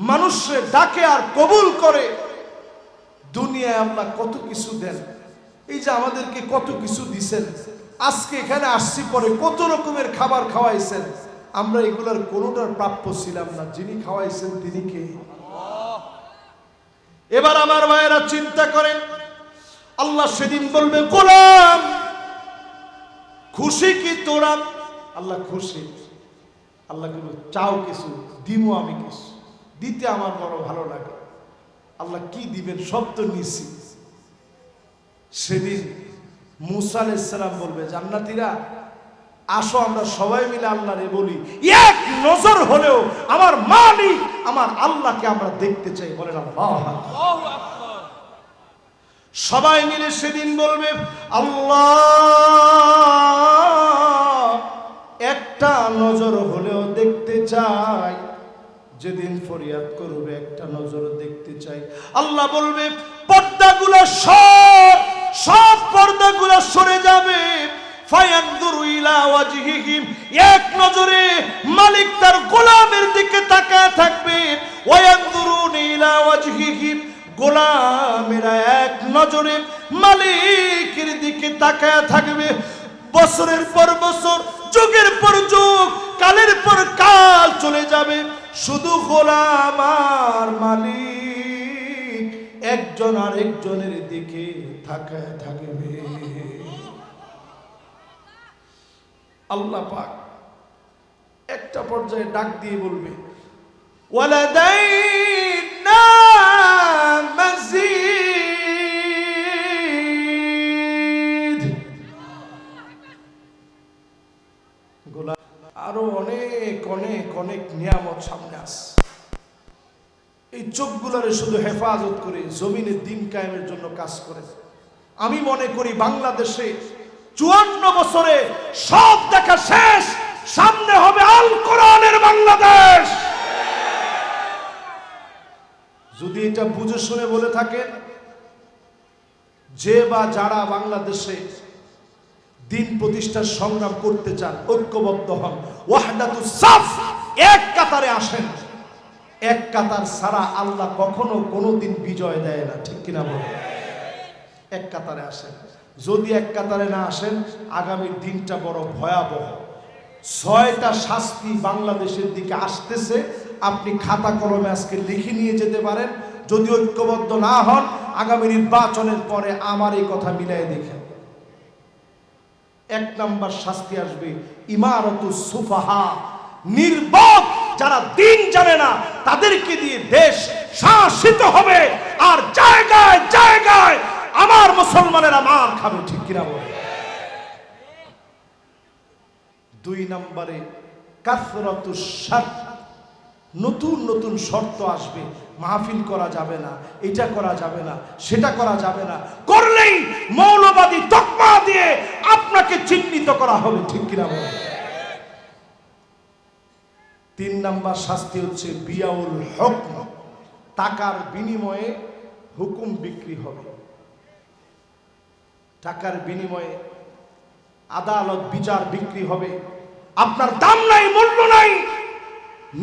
মানুষের ডাকে আর কবুল করে, দুনিয়ায় আল্লাহ কত কিছু দেন। এই যে আমাদেরকে কত কিছু দিছেন, আজকে এখানে আসছি পরে কত রকমের খাবার খাওয়াইছেন, আমরা এগুলোর কোনোটার প্রাপ্য ছিলাম না, যিনি খাওয়াইছেন তিনি কে? এবার আমার ভাইয়েরা চিন্তা করেন, আল্লাহ সেদিন বলবে গোলাম খুশি কি তোরা? আল্লাহ খুশি। আল্লাহ বলবে চাও কিছু দিমু, আমি কিছু দিতে আমার বড় ভালো লাগে। আল্লাহ কি দিবেন? সব তো নিছি। সেদিন মুসা আলাইহিস সালাম বলবে জান্নাতীরা আসো আমরা সবাই মিলে আল্লাহরে বলি, এক নজর হলেও আমার মালিক আমার আল্লাহকে আমরা দেখতে চাই। বলেন আল্লাহু আকবার। সবাই মিলে সেদিন বলবে আল্লাহ একটা নজর হলেও দেখতে চাই। যেদিন ফরিয়াদ করবে একটা নজর দেখতে চাই। আল্লাহ বলবে পর্দাগুলো সব পর্দাগুলো সরে যাবে। ফায়ানজুরু ইলা ওয়াজহিহিম, এক নজরে মালিক তার গোলামের দিকে তাকায় থাকবে। ওয়ায়ানজুরুনা ইলা ওয়াজহিহিম, গোলামেরা এক নজরে মালিকের দিকে তাকায় থাকবে। বছরের পর বছর, যুগের পর যুগ, কালের পর কাল চলে যাবে, শুধু গোলাম আর মালিক একজন আর একজনের দিকে তাকায় থাকবে। আল্লাহ পাক একটা পর্যায়ে ডাক দিয়ে বলবে ওয়ালাদাইনা মাজিদ, আরো অনেক অনেক অনেক নিয়ামত সামনে আছে। এই চোখগুলোরে শুধু হেফাজত করে জমিনে দিন কায়েমের জন্য কাজ করে। আমি মনে করি বাংলাদেশে 54 বছরে সব দেখা শেষ, সামনে হবে আল কোরআনের বাংলাদেশ। যদি এটা বুঝে শুনে বলে থাকেন, যে বা যারা বাংলাদেশে দিন প্রতিষ্ঠার সংগ্রাম করতে চান, ঐক্যবদ্ধ হন, ওয়াহদাতুস সাফ, এক কাতারে আসেন। এক কাতার ছাড়া আল্লাহ কখনো কোনোদিন বিজয় দেয় না, ঠিক কিনা বলেন? এক কাতারে আসেন, যদি এক কাতারে না আসেন আগামীর দিনটা বড় ভয়াবহ। 6টা শাস্তি বাংলাদেশের দিকে আসতেছে, আপনি খাতা কলমে আজকে লিখে নিয়ে যেতে পারেন। যদি ঐক্যবদ্ধ না হন আগামী নির্বাচনের পরে আমার এই কথা মিলাই দেখেন। 1 নম্বর শাস্তি আসবে ইমারাতুস সুফাহা, নির্বোধ যারা দিন জানে না তাদেরকে দিয়ে দেশ শাসিত হবে, আর জায়গায় জায়গায় আমার মুসলমানেরা মার খাবে, ঠিক কিনা বলে? 2 নম্বরে কাসরাতুশ শারত, নতুন নতুন শর্ত আসবে, মাহফিল করা যাবে না, এটা করা যাবে না, সেটা করা যাবে না, করলেই মৌলবাদী তকমা দিয়ে আপনাকে চিহ্নিত করা হবে, ঠিক কিনা বলে? 3 নম্বর শাস্তি হচ্ছে বিয়াউল হুকম, টাকার বিনিময়ে হুকুম বিক্রি হবে। টাকার বিনিময়ে আদালত বিচার বিক্রি হবে, আপনার দাম নাই, মূল্য নাই,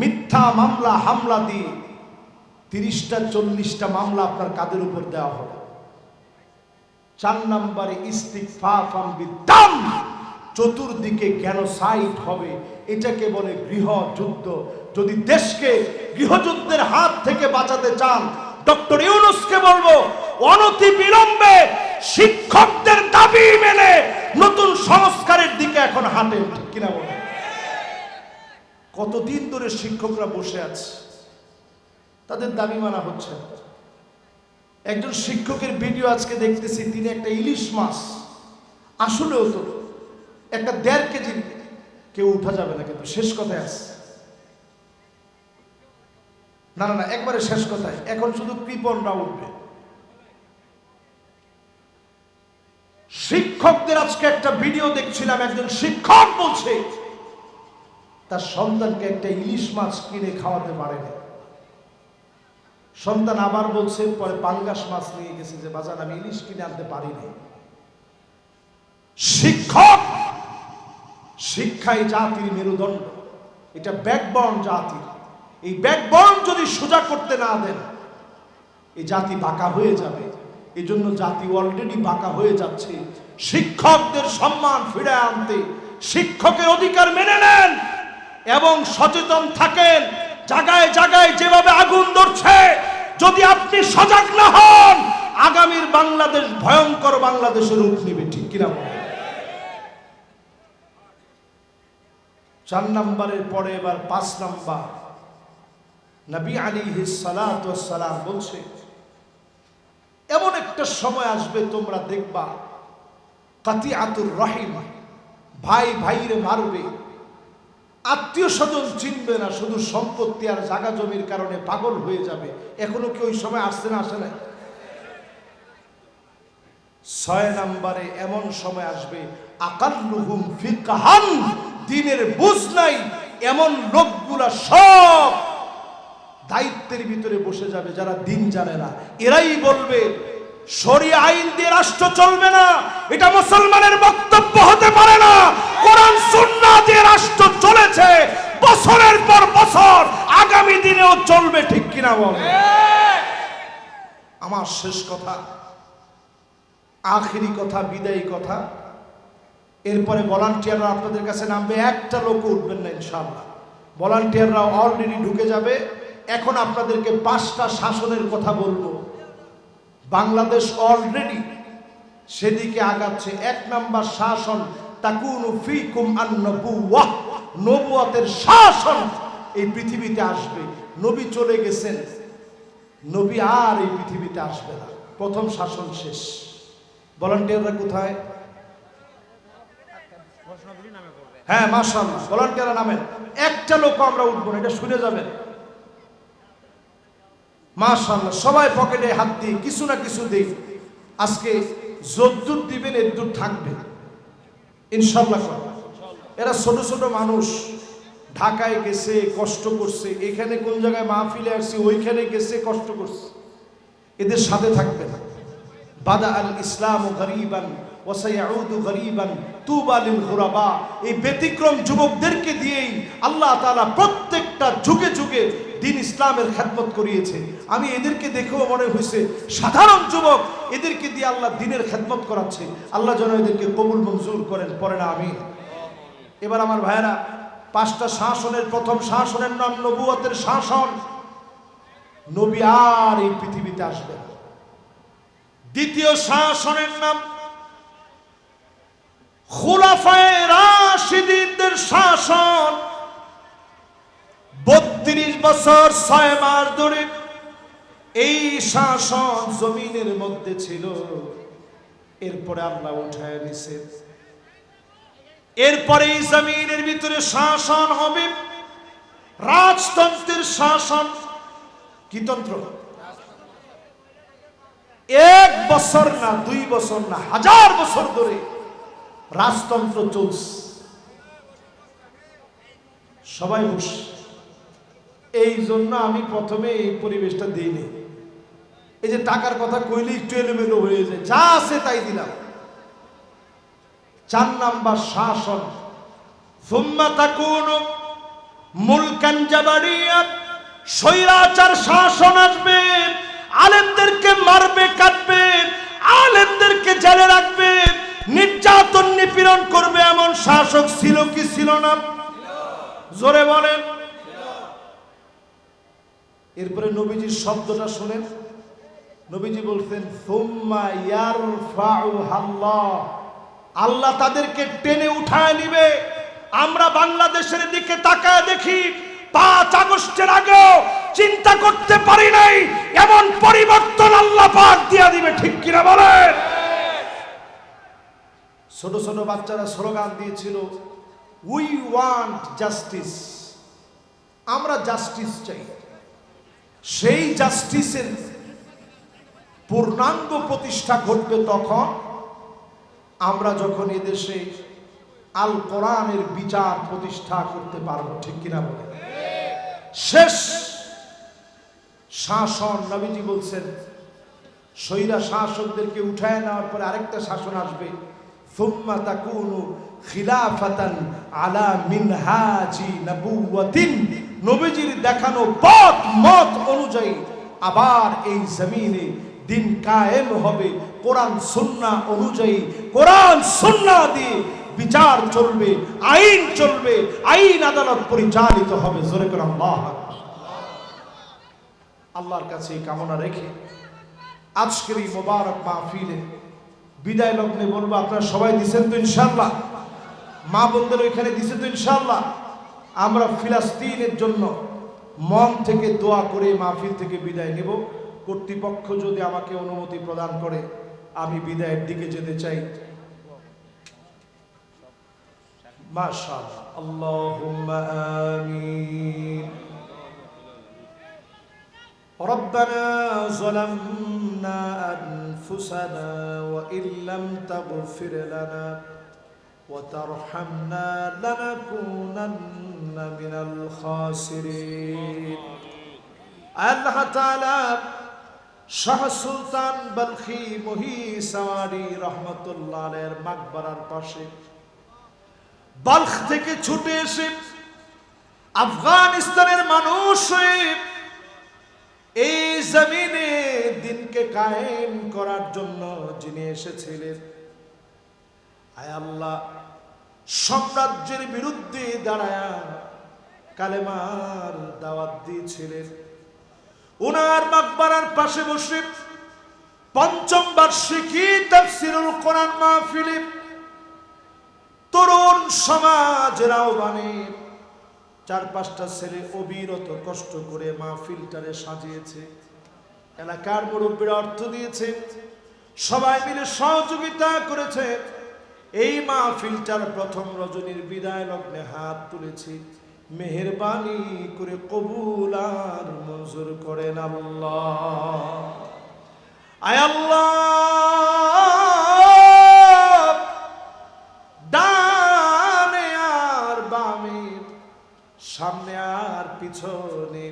মিথ্যা মামলা হামলা দিয়ে 30টা 40টা মামলা আপনার কাদের উপর দেওয়া হবে। 4 নম্বরে ইস্তিগফাফাম বিদ্দাম, চতুর্দিকে গ্যানোসাইড হবে, এটাকে বলে গৃহযুদ্ধ। যদি দেশকে গৃহযুদ্ধের হাত থেকে বাঁচাতে চান, ডক্টর ইউনূসকে বলবো অনতি বিলম্বে শিক্ষকদের দাবি মেনে নতুন সংস্কারের দিকে এখন হাঁটেন, ঠিক কিনা বলেন? কতদিন ধরে শিক্ষকরা বসে আছে, তাদের দাবি মানা হচ্ছে না। একজন শিক্ষকের ভিডিও আজকে দেখতেছি, তিনি একটা ইলিশ মাছ, আসলেও তো একটা 1.5 কেজি কেউ উঠা যাবে না, কিন্তু শেষ কথায় আছে, না না না একবারে শেষ কথায়, এখন শুধু কৃপণরা উঠবে। শিক্ষকদের আজকে একটা ভিডিও দেখছিলাম, একজন শিক্ষক বলছে তার সন্তানকে একটা ইলিশ মাছ কিনে খাওয়াতে পারে না। সন্তান আবার বলছে, পরে পাঙ্গাস মাছ নিয়ে গেছে যে বাজার আমি ইলিশ কিনে আনতে পারি না। শিক্ষক, শিক্ষাই জাতির মেরুদণ্ড, এটা ব্যাকবোন জাতি। এই ব্যাকবোন যদি সোজা করতে না দেন এই জাতি বাঁকা হয়ে যাবে। এই জন্য জাতি অলরেডি বাঁকা হয়ে যাচ্ছে। শিক্ষকদের সম্মান ফিরে আনতে শিক্ষকের অধিকার মেনে নেন এবং সচেতন থাকেন। জায়গায় জায়গায় যেভাবে আগুন ধরছে, যদি আপনি সজাগ না হন আগামীর বাংলাদেশ ভয়ঙ্কর বাংলাদেশের রূপ নেবে, ঠিক কিনা? 4 নম্বরের পরে এবার 5 নম্বর, নবী আলাইহিস সালাতু ওয়াস সালাম বলছে এমন একটা সময় আসবে তোমরা দেখবা কাতিআতুর রহিম, ভাই ভাইরে মারবে, আত্মীয় স্বজন চিনবে না, শুধু সম্পত্তি আর জায়গা জমির কারণে পাগল হয়ে যাবে। এখনো কি ওই সময় আসছে না? আসে না? 6 নম্বরে এমন সময় আসবে আকাল্লুহুম ফিকহান, দ্বীনের বুঝ নাই এমন লোকগুলা সব দায়িত্বের ভিতরে বসে যাবে যারা দিন জানে না। এরাই বলবে শরিয়া আইন দিয়ে রাষ্ট্র চলবে না, এটা মুসলমানের বক্তব্য হতে পারে না। কোরআন সুন্নাহ দিয়ে রাষ্ট্র চলেছে বছরের পর বছর, আগামী দিনেও চলবে, ঠিক কিনা বল? আমার শেষ কথা, আখেরি কথা, বিদায়ী কথা, এরপরে ভলান্টিয়াররা আপনাদের কাছে নামবে, একটা লোক উঠবেন না ইনশাআল্লাহ। ভলান্টিয়াররা অলরেডি ঢুকে যাবে। এখন আপনাদেরকে 5টা শাসনের কথা বলবো। বাংলাদেশ অলরেডি সেদিকে আগাচ্ছে। 1 নম্বর শাসন তাকুনু ফিকুম আন-নবুওয়াহ, নবুয়তের শাসন এই পৃথিবীতে আসবে। নবী চলে গেছেন, নবী আর এই পৃথিবীতে আসবে না। প্রথম শাসন শেষ। ভলান্টিয়াররা কোথায়? হ্যাঁ মাশাআল্লাহ, ভলান্টিয়াররা নামেন। একটা লোক আমরা উঠবো না, এটা শুনে যাবেন। মাশাআল্লাহ, সবাই পকেটে হাত দিয়ে কিছু না কিছু দিই। আজকে যদ্দূর দিবেন এদ্দূর থাকবে ইনশাআল্লাহ। এরা ছোট ছোট মানুষ, ঢাকায় গেছে, কষ্ট করছে, এখানে কোন জায়গায় মাহফিলে আসছে, ওইখানে গেছে, কষ্ট করছে। এদের সাথে থাকবে না। বাদা আল ইসলাম গরিবান ওয়াসায়াউদু গরীবান তুবা লিল গুরাবা। এই ব্যতিক্রম যুবকদেরকে দিয়েই আল্লাহ তাআলা প্রত্যেকটা যুগে যুগে দিন ইসলামের খেদমত করিয়েছে। আমি এদেরকে দেখেও মনে হয়েছে সাধারণ যুবক, এদেরকে দিয়ে আল্লাহ দিনের খেদমত করাচ্ছে। আল্লাহ যেন এদেরকে কবুল মঞ্জুর করেন, পড়েন আমিন। এবার আমার ভাইয়েরা, 5টা শাসনের প্রথম শাসনের নাম নবুয়তের শাসন। নবী আর এই পৃথিবীতে আসবেন। দ্বিতীয় শাসনের নাম খুলাফায়ে রাশিদিনদের শাসন। 32 বছর 6 মাস ধরে এই শাসন জমিনের মধ্যে ছিল। এরপরে আল্লাহ উঠায় নিছেন। এরপরে এই জমিনের ভিতরে শাসন হবে রাজতন্ত্রের শাসন। কি তন্ত্র? 1 বছর না, 2 বছর না, 1000 বছর ধরে রাজতন্ত্র চলছে। সবাই বস। এই জন্য আমি প্রথমে এই পরিবেশটা দিইনি। এই যে টাকার কথা কইলে একটু এলোমেলো হয়ে যায়, যা আছে তাই দিলাম। 4 নাম্বার শাসন, সুম্মা তাকুনু মুলকান জাবারিয়া। স্বৈরাচার শাসন আসবে, আলেমদেরকে মারবে, কাটবে, আলেমদেরকে জেলে রাখবে, নির্যাতন নিপীড়ন করবে। এমন শাসক ছিল কি ছিল না? জোরে বলেন। এরপরে নবীজির শব্দটা শুনেন। নবীজি বলছেন সুম্মা ইয়ারফাউহাল্লাহ, আল্লাহ তাদেরকে টেনে উঠায় নিবে। আমরা বাংলাদেশের দিকে তাকায় দেখি, 5 আগস্টের আগেও চিন্তা করতে পারি নাই এমন পরিবর্তন আল্লাহ পাক দিয়া দিবে। ঠিক কিনা বলেন? ছোট ছোট বাচ্চারা স্লোগান দিয়েছিল, উই ওয়ান্ট জাস্টিস, আমরা জাস্টিস চাই। সেই জাস্টিসের পূর্ণাঙ্গ প্রতিষ্ঠা ঘটবে তখন আমরা যখন এদেশে আল কোরআনের বিচার প্রতিষ্ঠা করতে পারবো। ঠিক কিনা বলে? শেষ শাসন নবীজি বলছেন, স্বৈরা শাসকদেরকে উঠায় নেওয়ার পরে আরেকটা শাসন আসবে, সুম্মা তাকুনু খিলাফাতান আলা মিনহাজি নবুওয়াতিন। নবীজির দেখানো পথ মত অনুযায়ী আবার এই জমিনে দিন কায়েম হবে। কোরআন সুন্নাহ অনুযায়ী, কোরআন সুন্নাহ দিয়ে বিচার চলবে, আইন চলবে, আইন আদালত পরিচালিত হবে। জোরে করে আল্লাহু আকবার। আল্লাহর কাছে এই কামনা রেখে আজকের এই মোবারক মাহফিলে বিদায় লগ্নে বলবো, আপনারা সবাই দিচ্ছেন তো ইনশাআল্লাহ? মা বোনদের ওইখানে দিচ্ছেন তো ইনশাআল্লাহ? আমরা ফিলিস্তিনের জন্য মন থেকে দোয়া করে মাহফিল থেকে বিদায় নেব। কর্তৃপক্ষ যদি আমাকে অনুমতি প্রদান করে আমি বিদায়ের দিকে যেতে চাই। মাশাআল্লাহ, আল্লাহুম্মা আমিন। ربنا ظلمنا أنفسنا وإن لم تغفر لنا وترحمنا لنكونن من الخاسرين। আল্লাহ তাআলা শাহ সুলতান বলখি মহি সাওয়ারি রহমাতুল্লাহ আলাইহির মাকবারার পাশে বাল্খ থেকে ছুটে এসে আফগানিস্তানের মানুষ এই জমিনে দিনকে কায়েম করার জন্য যিনি এসেছিলেন, আয় আল্লাহ, সাম্রাজ্যের বিরুদ্ধে দাঁড়ায়া কালেমার দাওয়াত দিয়েছিলেন, ওনার মাকবারার পাশে বসে 5ম বার্ষিকী তাফসীরুল কোরআন মাহফিলে তরুণ সমাজের আহ্বানে 4-5টা ছেলে অবিরত কষ্ট করে মাহফিলটারে সাজিয়েছে। এলাকার মুরব্বীরা অর্থ দিয়েছে, সবাই মিলে সহযোগিতা করেছে। এই মাহফিলটার প্রথম রজনীর বিদায় লগ্নে হাত তুলেছি। মেহেরবানি করে কবুল আর মঞ্জুর করেন আল্লাহ। আয় আল্লাহ, ডানে আর বামে, সামনে আর পিছনে,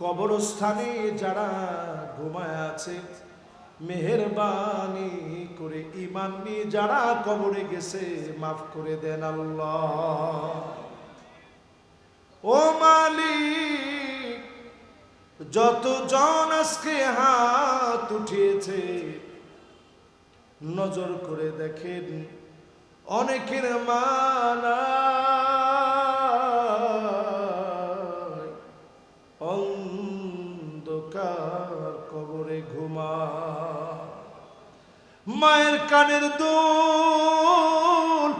কবরস্থানে যারা ঘুমায় আছে, মেহেরবানি করে ঈমান নিয়ে যারা কবরে গেছে মাফ করে দেন আল্লাহ। ও মালিক, যতজন আজকে হাত উঠিয়েছে নজর করে দেখেন, অনেকের মানা অন্ধকার কবরে ঘুমা, মায়ের কানের দুল,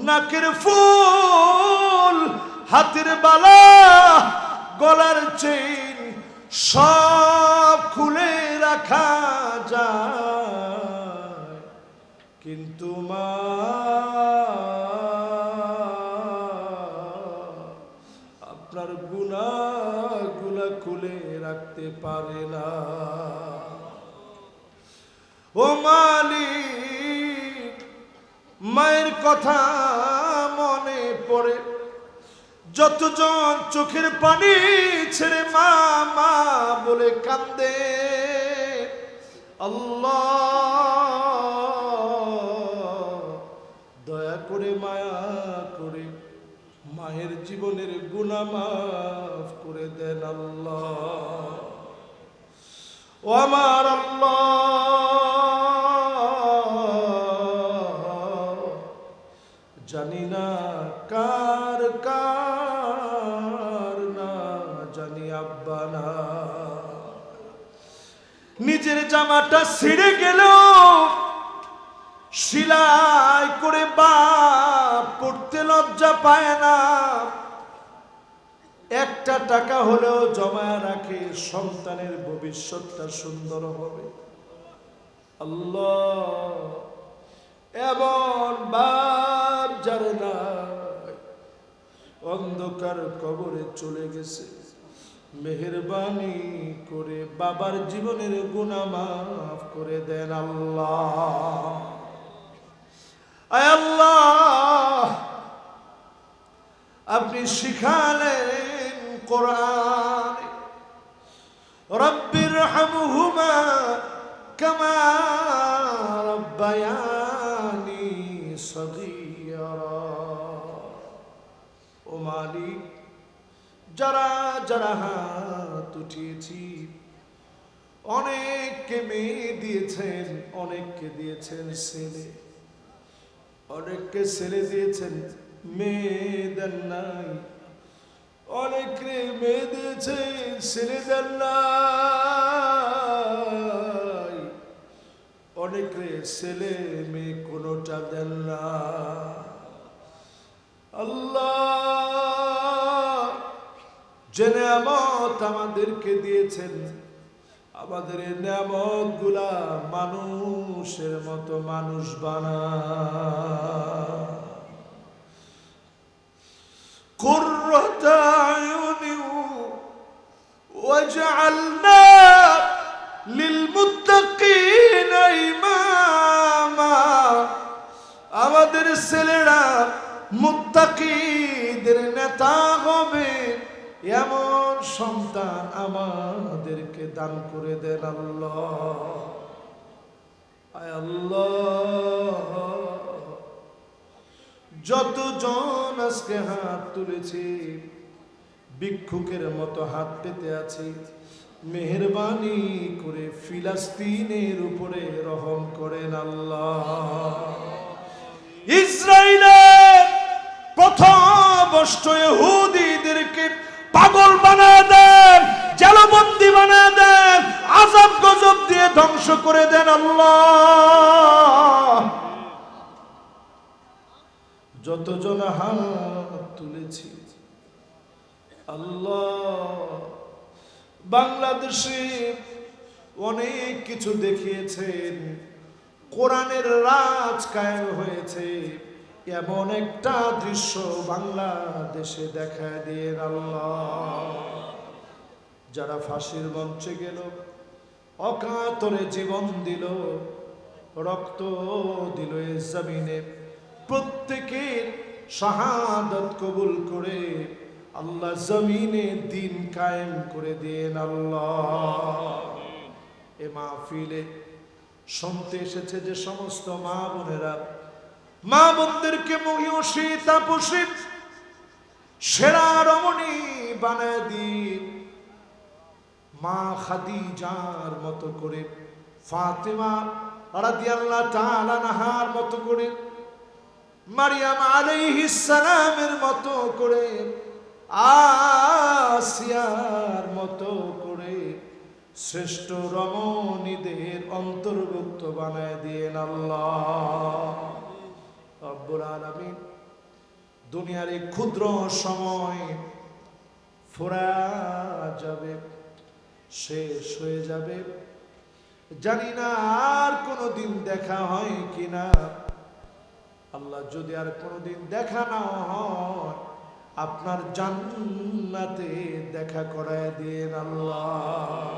নাকের ফুল, হাতের বালা, গলার চেইন সব খুলে রাখা যায়, কিন্তু মা আপনার গুনাহগুলা খুলে রাখতে পারে না। ও মালিক, মায়ের কথা মনে পড়ে যতজন চোখের পানি ছেড়ে মা মা বলে কান্দে, আল্লাহ দয়া করে মায়া করে মায়ের জীবনের গুনাহ মাফ করে দেন আল্লাহ। ও আমার আল্লাহ, জানি না কার কার না জানি আব্বা না, নিজের জামাটা ছিঁড়ে গেল সেলাই করে বাপ পড়তে লজ্জা পায় না, একটা টাকা হলেও জমা রাখে সন্তানের ভবিষ্যৎটা সুন্দর হবে। আল্লাহ, এমন বাপ যার নাই অন্ধকার কবরে চলে গেছে, মেহেরবানি করে বাবার জীবনের গুনাহ মাফ করে দেন আল্লাহ। আয় আল্লাহ, আপনি শিখালেন কোরআন, রব্বিরহামহুমা কামা রব্বায়ানি সগীরা। ও মালিক, যারা যারা হাত উঠিয়েছি, অনেককে মেয়ে দিয়েছেন, অনেককে দিয়েছেন ছেলে, অনেককে ছেলে দিয়েছেন মেয়ে দেন নাই, অনেকে মেয়ে দিয়েছেন ছেলে দেন নাই, অনেকে ছেলে মেয়ে কোনোটা দেন না। আল্লাহ, যে নিয়ামত আমাদেরকে দিয়েছেন, আমাদের এই নিয়ামত গুলা মানুষের মতো মানুষ বানা। কুররাতা আয়ুনি ওয়াজআলনা লিল মুত্তাকিনা ইমামা। আমাদের ছেলেরা মুত্তাকিদের নেতা হবে, এমন সন্তান আমাদেরকে দান করে দেন আল্লাহ। আয় আল্লাহ, যতজন আজকে হাত তুলেছি ভিক্ষুকের মতো হাত পেতে আছি, মেহেরবানি করে ফিলিস্তিনের উপরে রহম করেন আল্লাহ। ইসরায়েলের পথভ্রষ্ট ইহুদিদেরকে পাগল বানায় দেন, জেলবন্দি বানায় দেন, আযাব গজব দিয়ে ধ্বংস করে দেন আল্লাহ। যতজন হাত তুলেছি আল্লাহ, বাংলাদেশে অনেক কিছু দেখিয়েছেন, কোরআনের রাজ কায়েম হয়েছে, এমন একটা দৃশ্য বাংলাদেশে দেখা দিয়ে আল্লাহ। যারা ফাঁসির মঞ্চে গেল, অকাতরে জীবন দিল, রক্ত দিল এই জমিনে, প্রত্যেকের শাহাদাত কবুল করে আল্লাহ জমিনে দিন কায়েম করে দেন আল্লাহ। এ মাহফিলে শুনতে এসেছে যে সমস্ত মা বোনেরা মা বোনদেরকে মহিষী তাপসী সেরা রমণী বানায় দিয়ে মা খাদিজার মতো করে, ফাতেমা রাদিয়াল্লাহু তাআলা আনহার মতো করে, মারিয়াম আলাইহিস সালামের মতো করে, আসিয়ার মতো করে শ্রেষ্ঠ রমণীদের অন্তর্ভুক্ত বানায় দিয়েন আল্লাহ রব্বুল আলামিন। দুনিয়ার এই ক্ষুদ্র সময় ফুরা যাবে, শেষ হয়ে যাবে, জানি না আর কোনোদিন দেখা হয় কিনা। আল্লাহ যদি আর কোনোদিন দেখা না হয়, আপনার জান্নাতে দেখা করায় দিন আল্লাহ।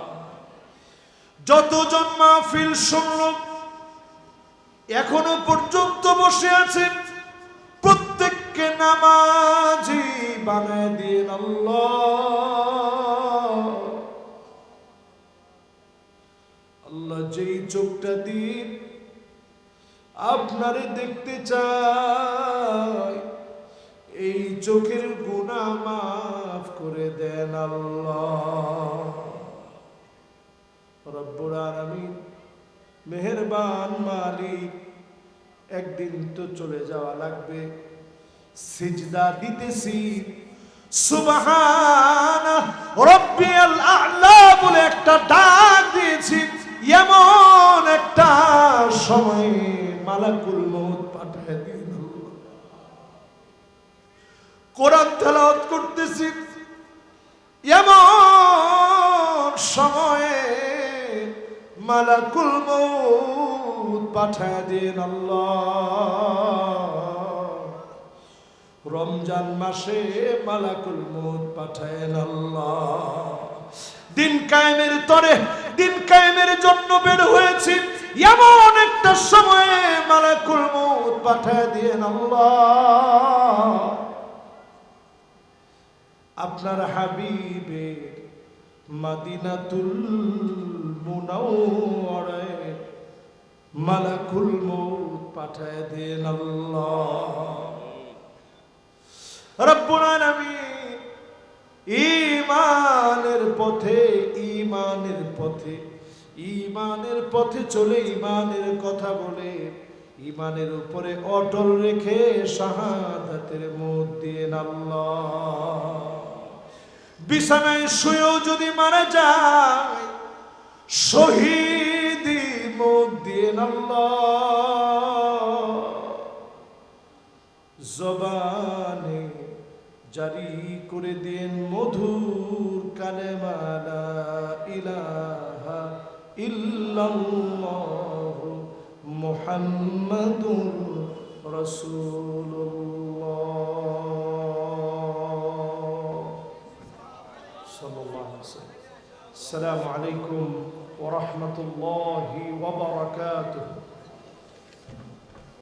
যতজন মাহফিল শুনল, এখনো পর্যন্ত বসে আছে, প্রত্যেককে নামাজি বানায় দিন আল্লাহ। আল্লাহ যেই চোখটা দিন আপনারে দেখতে চাই, এই চোখের গুনাহ মাফ করে দেন আল্লাহ রব্বুল আলামিন। মেহেরবান মালিক, একদিন তো চলে যাওয়া লাগবে। সিজদা দিতেছি, সুবহানা রাব্বিয়াল আ'লা বলে একটা ডাক দিয়েছি, এমন একটা সময় মালাকুল মউত পাঠিয়ে দিন। কোরআন তেলাওয়াত করতেছি, এমন সময়ে মালাকুল মউত পাঠিয়ে দিন আল্লাহ। রমজান মাসে মালাকুল মউত পাঠায়েন আল্লাহ। দিন কায়েমের তরে, দিন কায়েমের জন্য বের হয়েছি, এমন একটা সময়ে মালাকুল মউত পাঠিয়ে দিন আল্লাহ। আপনার হাবিবের মদিনাতুল মুনাওয়ারায় মালাকুল মউত পাঠায় দেন আল্লাহ রব্বুল আলামিন। ঈমানের পথে, ঈমানের পথে, ঈমানের পথে চলে, ঈমানের কথা বলে, ঈমানের উপরে অটল রেখে শাহাদাতের মুখ দিন আল্লাহ। বিছানায় শুয়েও যদি মারা যায়, শহীদি মুখ দিন আল্লাহ। জবানে জারি করে দিন মধুর কালেমা লা ইলাহা ইল্লাল্লাহ মুহাম্মাদুর রাসূলুল্লাহ সাল্লাল্লাহু আলাইহি ওয়াসাল্লাম। আসসালামু আলাইকুম ওয়া রাহমাতুল্লাহি ওয়া বারাকাতুহু।